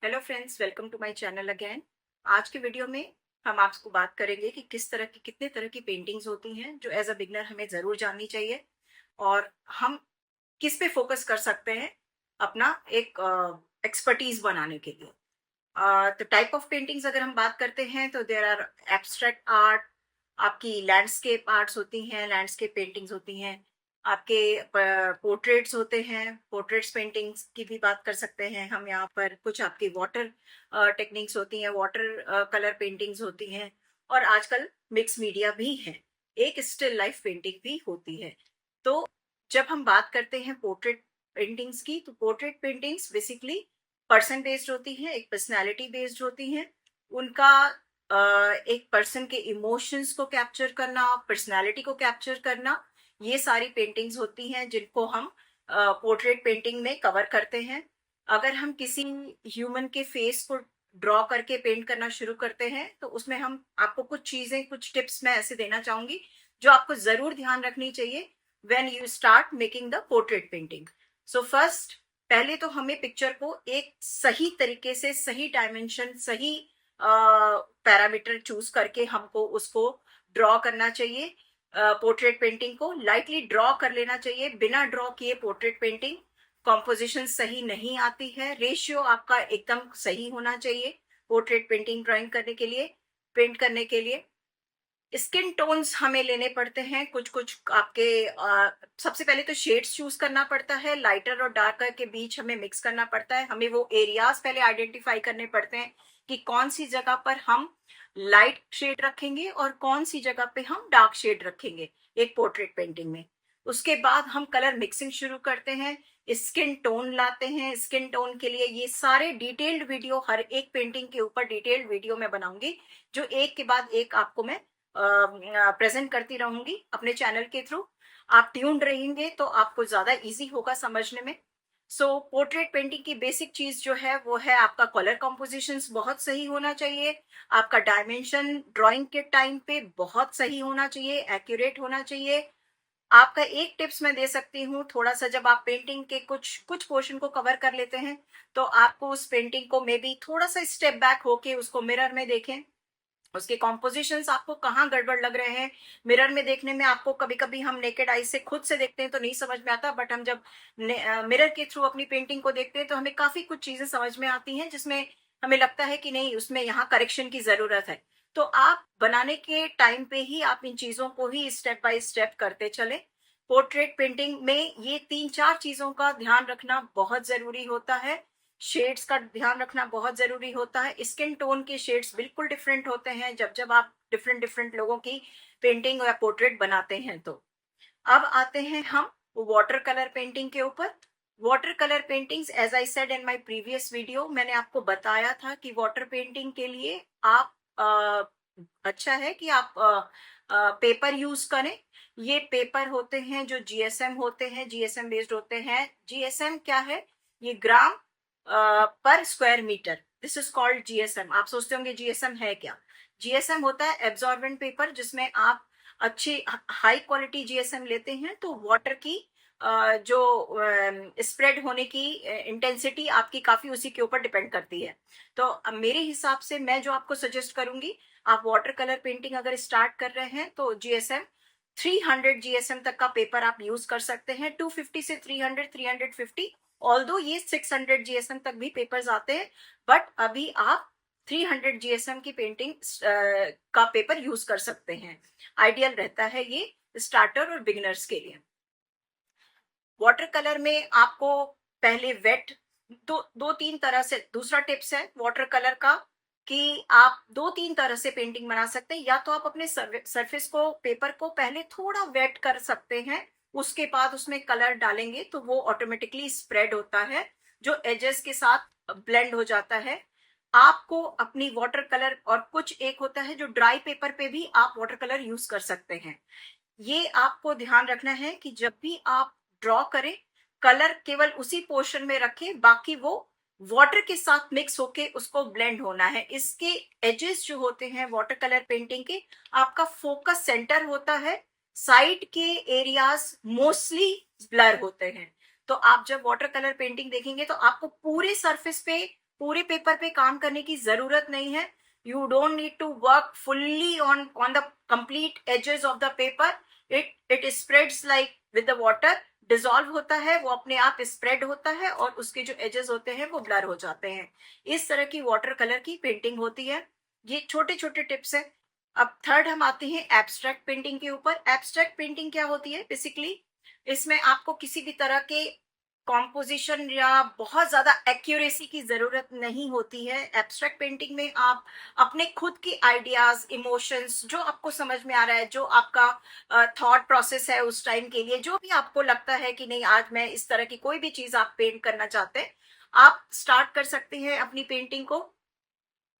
Hello friends, welcome to my channel again. आज के video में हम आपको बात करेंगे कि कितने तरह की पेंटिंग्स होती हैं जो एज अ बिगनर हमें ज़रूर जाननी चाहिए और हम किस पे फोकस कर सकते हैं अपना एक एक्सपर्टीज बनाने के लिए। तो टाइप ऑफ पेंटिंग्स अगर हम बात करते हैं तो देयर आर एब्स्ट्रैक्ट आर्ट, आपकी लैंडस्केप आर्ट्स होती हैं, लैंडस्केप पेंटिंग्स होती हैं, आपके पोर्ट्रेट्स होते हैं, पोर्ट्रेट्स पेंटिंग्स की भी बात कर सकते हैं हम यहाँ पर। कुछ आपकी वाटर टेक्निक्स होती हैं, वाटर कलर पेंटिंग्स होती हैं और आजकल मिक्स मीडिया भी है, एक स्टिल लाइफ पेंटिंग भी होती है। तो जब हम बात करते हैं पोर्ट्रेट पेंटिंग्स की, तो portrait paintings basically person based होती हैं, एक पर्सनालिटी बेस्ड होती हैं। उनका एक पर्सन के इमोशंस को कैप्चर करना, पर्सनालिटी को कैप्चर करना, ये सारी पेंटिंग्स होती हैं जिनको हम पोर्ट्रेट पेंटिंग में कवर करते हैं। अगर हम किसी ह्यूमन के फेस को ड्रॉ करके पेंट करना शुरू करते हैं तो उसमें हम आपको कुछ टिप्स मैं ऐसे देना चाहूंगी जो आपको जरूर ध्यान रखनी चाहिए when you start making the portrait painting. So first, पहले तो हमें पिक्चर को एक सही तरीके से, सही डायमेंशन, सही पैरामीटर चूज करके हमको उसको ड्रॉ करना चाहिए। पोर्ट्रेट पेंटिंग को लाइटली ड्रॉ कर लेना चाहिए। बिना ड्रॉ किए पोर्ट्रेट पेंटिंग कॉम्पोजिशन सही नहीं आती है। रेशियो आपका एकदम सही होना चाहिए पोर्ट्रेट पेंटिंग ड्राइंग करने के लिए, पेंट करने के लिए। स्किन टोन्स हमें लेने पड़ते हैं कुछ कुछ आपके। सबसे पहले तो शेड्स चूज करना पड़ता है, लाइटर और डार्कर के बीच हमें मिक्स करना पड़ता है। हमें वो एरियाज पहले आइडेंटिफाई करने पड़ते हैं कि कौन सी जगह पर हम लाइट शेड रखेंगे और कौन सी जगह पे हम डार्क शेड रखेंगे एक पोर्ट्रेट पेंटिंग में। उसके बाद हम कलर मिक्सिंग शुरू करते हैं, स्किन टोन लाते हैं। स्किन टोन के लिए ये सारे डिटेल्ड वीडियो, हर एक पेंटिंग के ऊपर डिटेल्ड वीडियो मैं बनाऊंगी जो एक के बाद एक आपको मैं प्रेजेंट करती रहूंगी अपने चैनल के थ्रू। आप ट्यून्ड रहेंगे तो आपको ज्यादा इजी होगा समझने में। सो पोर्ट्रेट पेंटिंग की बेसिक चीज जो है वो है आपका कलर कॉम्पोजिशन बहुत सही होना चाहिए। आपका डायमेंशन ड्राइंग के टाइम पे बहुत सही होना चाहिए, एक्यूरेट होना चाहिए। आपका एक टिप्स मैं दे सकती हूँ, थोड़ा सा जब आप पेंटिंग के कुछ कुछ पोर्शन को कवर कर लेते हैं तो आपको उस पेंटिंग को मे बी थोड़ा सा स्टेप बैक होके उसको मिरर में देखें। उसके कॉम्पोजिशंस आपको कहाँ गड़बड़ लग रहे हैं। मिरर में देखने में आपको कभी कभी हम नेकेड आई से खुद से देखते हैं तो नहीं समझ में आता, बट हम जब मिरर के थ्रू अपनी पेंटिंग को देखते हैं तो हमें काफी कुछ चीजें समझ में आती हैं जिसमें हमें लगता है कि नहीं, उसमें यहाँ करेक्शन की जरूरत है। तो आप बनाने के टाइम पे ही आप इन चीजों को ही स्टेप बाय स्टेप करते चले। पोर्ट्रेट पेंटिंग में ये तीन चार चीजों का ध्यान रखना बहुत जरूरी होता है। शेड्स का ध्यान रखना बहुत जरूरी होता है। स्किन टोन के शेड्स बिल्कुल डिफरेंट होते हैं जब जब आप डिफरेंट डिफरेंट लोगों की पेंटिंग या पोर्ट्रेट बनाते हैं। तो अब आते हैं हम वाटर कलर पेंटिंग के ऊपर। Water colour paintings, as I said in my previous video, मैंने आपको बताया था कि वाटर पेंटिंग के लिए आप अच्छा है कि आप पेपर यूज करें। ये पेपर होते हैं जो जीएसएम होते हैं, जीएसएम बेस्ड होते हैं। जीएसएम क्या है? ये ग्राम पर square metre, this is called GSM. आप सोचते होंगे जीएसएम है क्या? जीएसएम होता है एब्जॉर्बेंट पेपर, जिसमें आप अच्छी हाई क्वालिटी जीएसएम लेते हैं तो वाटर की जो स्प्रेड होने की इंटेंसिटी आपकी काफी उसी के ऊपर डिपेंड करती है। तो मेरे हिसाब से मैं जो आपको सजेस्ट करूंगी, आप वाटर कलर पेंटिंग अगर स्टार्ट कर रहे हैं तो जीएसएम 300 जीएसएम तक का पेपर आप यूज कर सकते हैं। 250 से 300, 350, ऑल्दो ये 600 जीएसएम तक भी पेपर्स आते हैं, बट अभी आप 300 जीएसएम की पेंटिंग का पेपर यूज कर सकते हैं। आइडियल रहता है ये स्टार्टर और बिगिनर्स के लिए। वाटर कलर में आपको पहले वेट, दो तीन तरह से, दूसरा टिप्स है वाटर कलर का कि आप दो तीन तरह से पेंटिंग बना सकते हैं। या तो आप अपने सरफेस को, पेपर को पहले थोड़ा वेट कर सकते हैं, उसके बाद उसमें कलर डालेंगे तो वो ऑटोमेटिकली स्प्रेड होता है, जो एजेस के साथ ब्लेंड हो जाता है। आपको अपनी वाटर कलर, और कुछ एक होता है जो ड्राई पेपर पे भी आप वाटर कलर यूज कर सकते हैं। ये आपको ध्यान रखना है कि जब भी आप ड्रॉ करें, कलर केवल उसी पोर्शन में रखें, बाकी वो वाटर के साथ मिक्स होके उसको ब्लेंड होना है। इसके एजेस जो होते हैं वाटर कलर पेंटिंग के, आपका फोकस सेंटर होता है, साइड के एरियाज मोस्टली ब्लर होते हैं। तो आप जब वाटर कलर पेंटिंग देखेंगे तो आपको पूरे सरफेस पे पूरे पेपर पे काम करने की जरूरत नहीं है. You don't need to work fully on the complete edges of the paper. It spreads like with the water, dissolve होता है, वो अपने आप स्प्रेड होता है और उसके जो एजेस होते हैं वो ब्लर हो जाते हैं. इस तरह की वाटर कलर की पेंटिंग होती है. ये छोटे छोटे टिप्स है. अब थर्ड हम आते हैं एब्स्ट्रैक्ट पेंटिंग के ऊपर. एब्स्ट्रैक्ट पेंटिंग क्या होती है? बेसिकली इसमें आपको किसी भी तरह के कॉम्पोजिशन या बहुत ज्यादा एक्यूरेसी की जरूरत नहीं होती है. एब्स्ट्रैक्ट पेंटिंग में आप अपने खुद की आइडियाज, इमोशंस, जो आपको समझ में आ रहा है, जो आपका थॉट प्रोसेस है उस टाइम के लिए, जो भी आपको लगता है कि नहीं आज मैं इस तरह की कोई भी चीज आप पेंट करना चाहते हैं, आप स्टार्ट कर सकते हैं अपनी पेंटिंग को.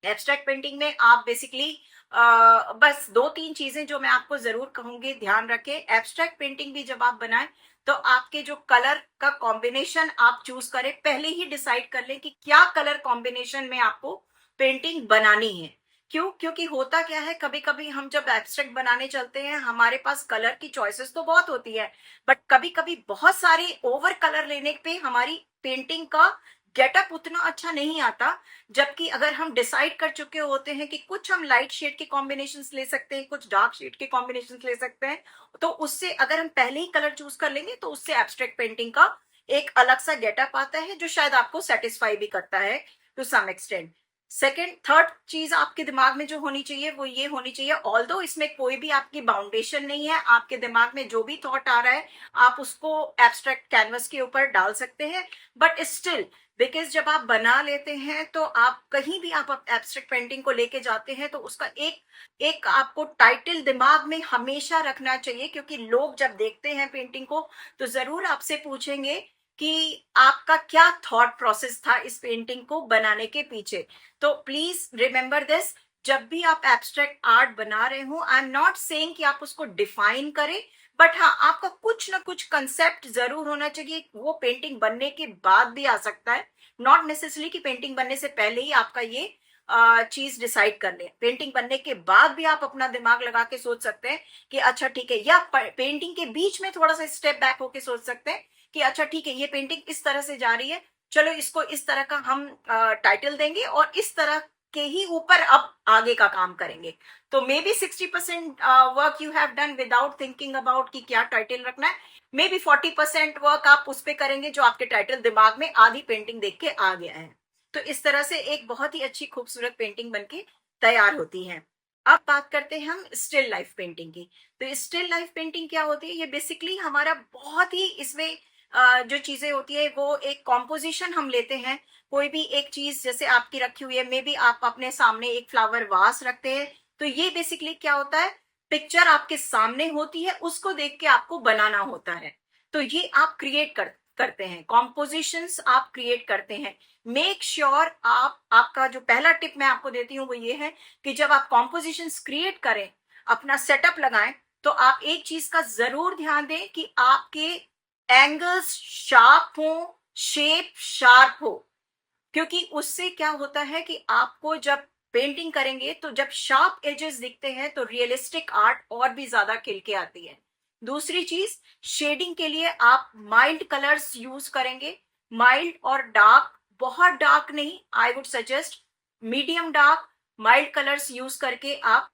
एब्स्ट्रैक्ट पेंटिंग में आप बेसिकली बस दो तीन चीजें जो मैं आपको जरूर कहूंगी ध्यान रखें. एब्स्ट्रैक्ट पेंटिंग भी जब आप बनाएं तो आपके जो कलर का कॉम्बिनेशन आप चूज करें, पहले ही डिसाइड कर लें कि क्या कलर कॉम्बिनेशन में आपको पेंटिंग बनानी है. क्यों? क्योंकि होता क्या है, कभी कभी हम जब एब्स्ट्रैक्ट बनाने चलते हैं हमारे पास कलर की चॉइसेस तो बहुत होती है, बट कभी कभी बहुत सारे ओवर कलर लेने पे हमारी पेंटिंग का गेटअप उतना अच्छा नहीं आता. जबकि अगर हम डिसाइड कर चुके होते हैं कि कुछ हम लाइट शेड के कॉम्बिनेशंस ले सकते हैं, कुछ डार्क शेड के कॉम्बिनेशंस ले सकते हैं, तो उससे अगर हम पहले ही कलर चूज कर लेंगे तो उससे एब्स्ट्रैक्ट पेंटिंग का एक अलग सा गेटअप आता है जो शायद आपको सेटिस्फाई भी करता है to some extent. Second, third चीज आपके दिमाग में जो होनी चाहिए वो ये होनी चाहिए, ऑल्दो इसमें कोई भी आपकी बाउंडेशन नहीं है, आपके दिमाग में जो भी थॉट आ रहा है आप उसको एब्स्ट्रैक्ट कैनवस के ऊपर डाल सकते हैं. बट स्टिल, बिकॉज जब आप बना लेते हैं तो आप कहीं भी आप एब्स्ट्रैक्ट पेंटिंग को लेके जाते हैं तो उसका एक एक आपको टाइटल दिमाग में हमेशा रखना चाहिए, क्योंकि लोग जब देखते हैं पेंटिंग को तो जरूर आपसे पूछेंगे कि आपका क्या थॉट प्रोसेस था इस पेंटिंग को बनाने के पीछे. तो प्लीज रिमेंबर दिस, जब भी आप एब्स्ट्रैक्ट आर्ट बना रहे हो, आई एम नॉट सेइंग कि आप उसको डिफाइन करें, बट हाँ आपका कुछ ना कुछ कंसेप्ट जरूर होना चाहिए. वो पेंटिंग बनने के बाद भी आ सकता है, नॉट नेसेसरी कि पेंटिंग बनने से पहले ही आपका ये चीज डिसाइड कर ले. पेंटिंग बनने के बाद भी आप अपना दिमाग लगा के सोच सकते हैं कि अच्छा ठीक है, या पेंटिंग के बीच में थोड़ा सा स्टेप बैक होके सोच सकते हैं कि अच्छा ठीक है ये पेंटिंग इस तरह से जा रही है, चलो इसको इस तरह का हम टाइटल देंगे और इस तरह के ही ऊपर अब आगे का काम करेंगे. तो may be 60% work you have done without thinking about कि क्या टाइटल रखना है. मे बी 40% वर्क आप उस पर करेंगे जो आपके टाइटल दिमाग में आधी पेंटिंग देख के आ गया है. तो इस तरह से एक बहुत ही अच्छी खूबसूरत पेंटिंग बनके तैयार होती है. अब बात करते हैं हम स्टिल लाइफ पेंटिंग की. तो स्टिल लाइफ पेंटिंग क्या होती है? ये बेसिकली हमारा बहुत ही इसमें जो चीजें होती है वो एक कॉम्पोजिशन हम लेते हैं. कोई भी एक चीज जैसे आपकी रखी हुई है, मे बी आप अपने सामने एक फ्लावर वास रखते हैं, तो ये बेसिकली क्या होता है, पिक्चर आपके सामने होती है, उसको देख के आपको बनाना होता है. तो ये आप करते हैं, कॉम्पोजिशंस आप क्रिएट करते हैं. मेक श्योर आप, आपका जो पहला टिप मैं आपको देती हूँ वो ये है कि जब आप कॉम्पोजिशंस क्रिएट करें, अपना सेटअप लगाएं, तो आप एक चीज का जरूर ध्यान दें कि आपके एंगल्स शार्प हो, शेप शार्प हो. क्योंकि उससे क्या होता है कि आपको जब पेंटिंग करेंगे तो जब शार्प एजेस दिखते हैं तो रियलिस्टिक आर्ट और भी ज्यादा खिल के आती है. दूसरी चीज, शेडिंग के लिए आप माइल्ड कलर्स यूज करेंगे. माइल्ड और डार्क, बहुत डार्क नहीं, I would suggest medium dark, mild colours use करके आप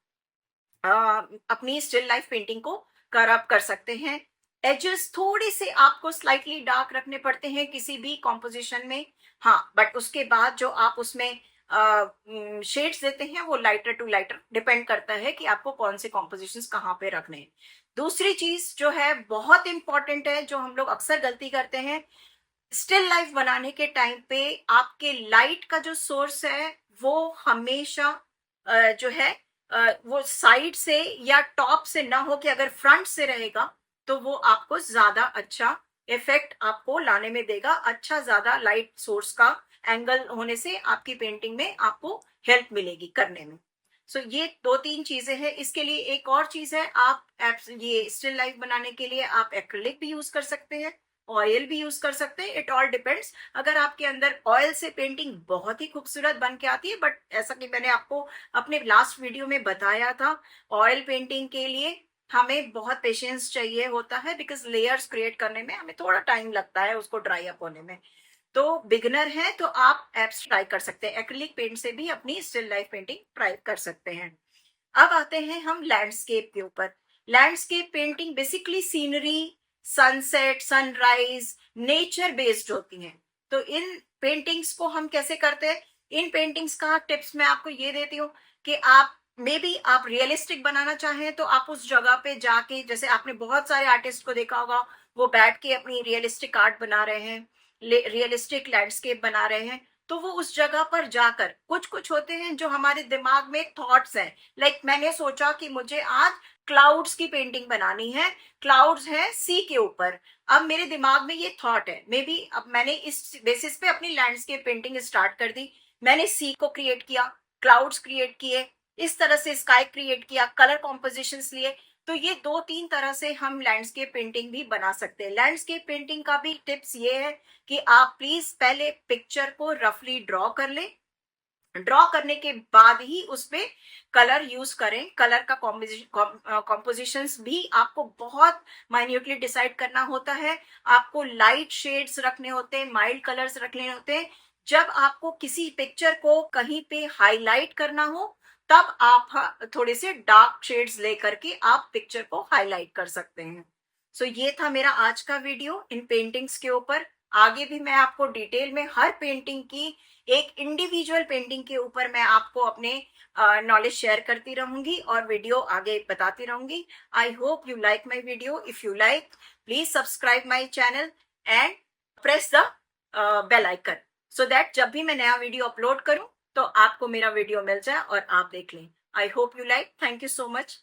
अपनी स्टिल लाइफ पेंटिंग को करअप कर सकते हैं. एजेस थोड़े से आपको स्लाइटली डार्क रखने पड़ते हैं किसी भी कॉम्पोजिशन में, हाँ, बट उसके बाद जो आप उसमें शेड्स देते हैं वो लाइटर टू लाइटर डिपेंड करता है कि आपको कौन से कॉम्पोजिशंस कहाँ पे रखने हैं. दूसरी चीज जो है बहुत इंपॉर्टेंट है, जो हम लोग अक्सर गलती करते हैं, स्टिल लाइफ बनाने के टाइम पे आपके लाइट का जो सोर्स है वो हमेशा जो है वो साइड से या टॉप से ना हो, कि अगर फ्रंट से रहेगा तो वो आपको ज्यादा अच्छा इफेक्ट आपको लाने में देगा. अच्छा ज्यादा लाइट सोर्स का एंगल होने से आपकी पेंटिंग में आपको हेल्प मिलेगी करने में. सो ये दो तीन चीजें हैं. इसके लिए एक और चीज है, आप ये स्टिल लाइफ बनाने के लिए आप एक्रिलिक भी यूज कर सकते हैं, ऑयल भी यूज कर सकते हैं. It all depends. अगर आपके अंदर ऑयल से पेंटिंग बहुत ही खूबसूरत बन के आती है, बट ऐसा कि मैंने आपको अपने लास्ट वीडियो में बताया था, ऑयल पेंटिंग के लिए हमें बहुत पेशेंस चाहिए होता है, बिकॉज लेयर्स क्रिएट करने में हमें थोड़ा टाइम लगता है उसको ड्राई अप होने में. तो बिगनर है तो आप एप्स ट्राई कर सकते हैं, एक्रिलिक पेंट से भी अपनी स्टिल लाइफ पेंटिंग ट्राई कर सकते हैं। अब आते हैं हम लैंडस्केप के ऊपर। Landscape painting basically scenery, sunset, sunrise, nature based होती हैं। तो इन पेंटिंग्स को हम कैसे करते हैं, इन पेंटिंग्स का टिप्स मैं आपको ये देती हूँ कि आप मे बी आप रियलिस्टिक बनाना चाहें तो आप उस जगह पे जाके, जैसे आपने बहुत सारे आर्टिस्ट को देखा होगा, वो बैठ के अपनी रियलिस्टिक आर्ट बना रहे हैं, रियलिस्टिक लैंडस्केप बना रहे हैं। तो वो उस जगह पर जाकर, कुछ कुछ होते हैं जो हमारे दिमाग में थॉट्स हैं, मैंने सोचा कि मुझे आज क्लाउड्स की पेंटिंग बनानी है, क्लाउड्स है सी के ऊपर। अब मेरे दिमाग में ये थॉट है, मे बी अब मैंने इस बेसिस पे अपनी लैंडस्केप पेंटिंग स्टार्ट कर दी। मैंने सी को क्रिएट किया, क्लाउड्स क्रिएट किए, इस तरह से स्काई क्रिएट किया, कलर कॉम्पोजिशंस लिए। तो ये 2-3 तरह से हम लैंडस्केप पेंटिंग भी बना सकते हैं। लैंडस्केप पेंटिंग का भी टिप्स ये है कि आप प्लीज पहले पिक्चर को रफली ड्रॉ कर लें, ड्रॉ करने के बाद ही उस पे कलर यूज करें। कलर का कॉम्पोजिशंस भी आपको बहुत माइन्यूटली डिसाइड करना होता है। आपको लाइट शेड्स रखने होते हैं, माइल्ड कलर्स रखने होते हैं। जब आपको किसी पिक्चर को कहीं पे हाईलाइट करना हो, तब आप थोड़े से डार्क शेड्स लेकर के आप पिक्चर को हाईलाइट कर सकते हैं। सो ये था मेरा आज का वीडियो इन पेंटिंग्स के ऊपर। आगे भी मैं आपको डिटेल में हर पेंटिंग की, एक इंडिविजुअल पेंटिंग के ऊपर मैं आपको अपने नॉलेज शेयर करती रहूंगी और वीडियो आगे बताती रहूंगी। I hope you like my video. If you like, please subscribe my channel and press the bell icon, so that जब भी मैं नया वीडियो अपलोड करूं तो आपको मेरा वीडियो मिल जाए और आप देख लें। आई hope you like. Thank you so much.